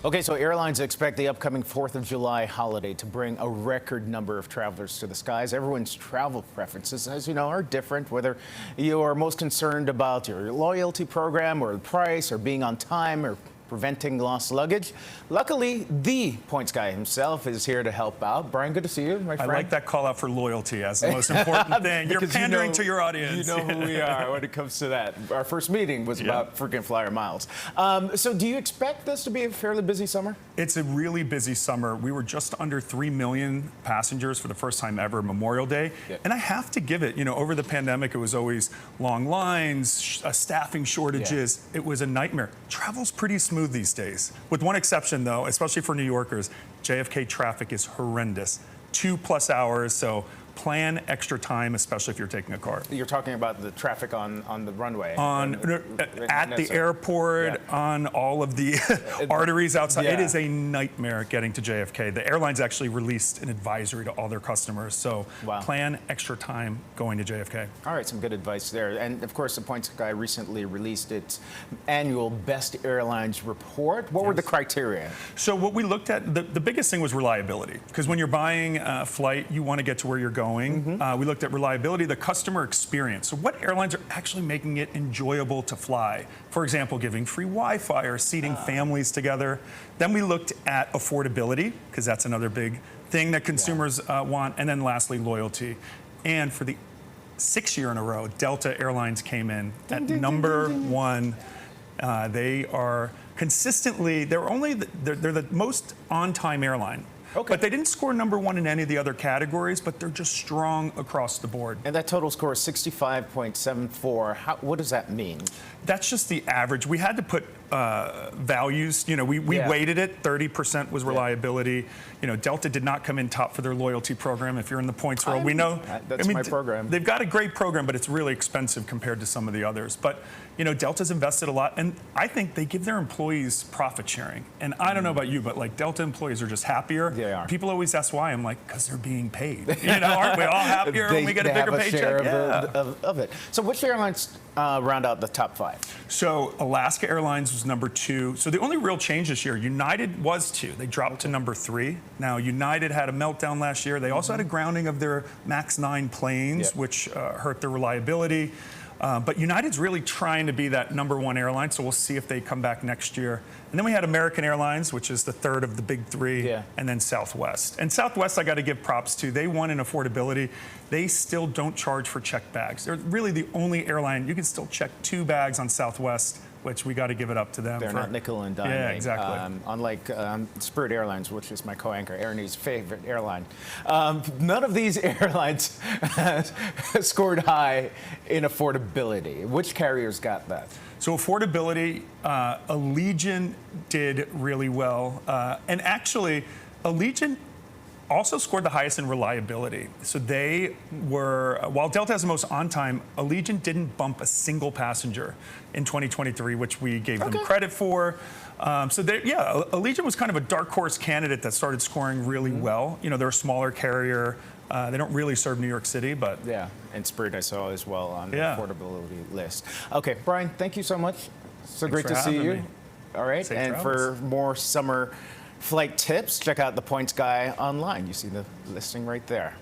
Okay, so airlines expect the upcoming 4th of July holiday to bring a record number of travelers to the skies. Everyone's travel preferences, as you know, are different, whether you are most concerned about your loyalty program or the price or being on time or preventing lost luggage. Luckily, the points guy himself is here to help out. Brian, good to see you, my friend. I like that call out for loyalty as the most important thing. You're pandering to your audience. You know who we are when it comes to that. Our first meeting was about frequent flyer miles. So do you expect this to be a fairly busy summer? It's a really busy summer. We were just under 3 million passengers for the first time ever Memorial Day. Yep. And I have to give it, over the pandemic, it was always long lines, staffing shortages. It was a nightmare. Travel's pretty smooth these days. With one exception, though, especially for New Yorkers, JFK traffic is horrendous. 2+ hours, so plan extra time, especially if you're taking a car. You're talking about the traffic on the runway. At the airport, on all of the arteries outside. It is a nightmare getting to JFK. The airlines actually released an advisory to all their customers, so plan extra time going to JFK. All right, some good advice there. And of course, the Points Guy recently released its annual Best Airlines report. What were the criteria? So what we looked at, the biggest thing was reliability, because when you're buying a flight, you want to get to where you're going. We looked at reliability, the customer experience. So what airlines are actually making it enjoyable to fly? For example, giving free Wi-Fi or seating families together. Then we looked at affordability, because that's another big thing that consumers want. And then lastly, loyalty. And for the 6th year in a row, Delta Airlines came in at number one. They are consistently, they're the most on-time airline. Okay. But they didn't score number one in any of the other categories, but they're just strong across the board. And that total score is 65.74. What does that mean? That's just the average. We had to put values. We weighted it. 30% was reliability. Delta did not come in top for their loyalty program. If you're in the points world, we know. That's my program. They've got a great program, but it's really expensive compared to some of the others. But Delta's invested a lot, and I think they give their employees profit sharing. And I don't know about you, but like Delta employees are just happier. They are. People always ask why. I'm like, because they're being paid. Aren't we all happier when we get a bigger paycheck? Of it. So which airlines round out the top 5? So Alaska Airlines was number 2. So the only real change this year, United was 2. They dropped to number 3. Now United had a meltdown last year. They also had a grounding of their MAX 9 planes, which hurt their reliability. But United's really trying to be that number 1 airline, so we'll see if they come back next year. And then we had American Airlines, which is the 3rd of the big 3, and then Southwest. And Southwest, I got to give props to. They won in affordability. They still don't charge for checked bags. They're really the only airline. You can still check 2 bags on Southwest, which we got to give it up to them. They're not nickel and diming. Yeah, exactly. Unlike Spirit Airlines, which is my co-anchor, Ernie's favorite airline. None of these airlines scored high in affordability. Which carriers got that? So affordability, Allegiant did really well. And actually, Allegiant also scored the highest in reliability. So they were, while Delta has the most on time, Allegiant didn't bump a single passenger in 2023, which we gave them credit for. So Allegiant was kind of a dark horse candidate that started scoring really well. They're a smaller carrier. They don't really serve New York City, but... Yeah, and Spirit I saw as well on the affordability list. Okay, Brian, thank you so much. So great to see you. All right, Safe and travels. for more summer flight tips, check out the Points Guy online. You see the listing right there.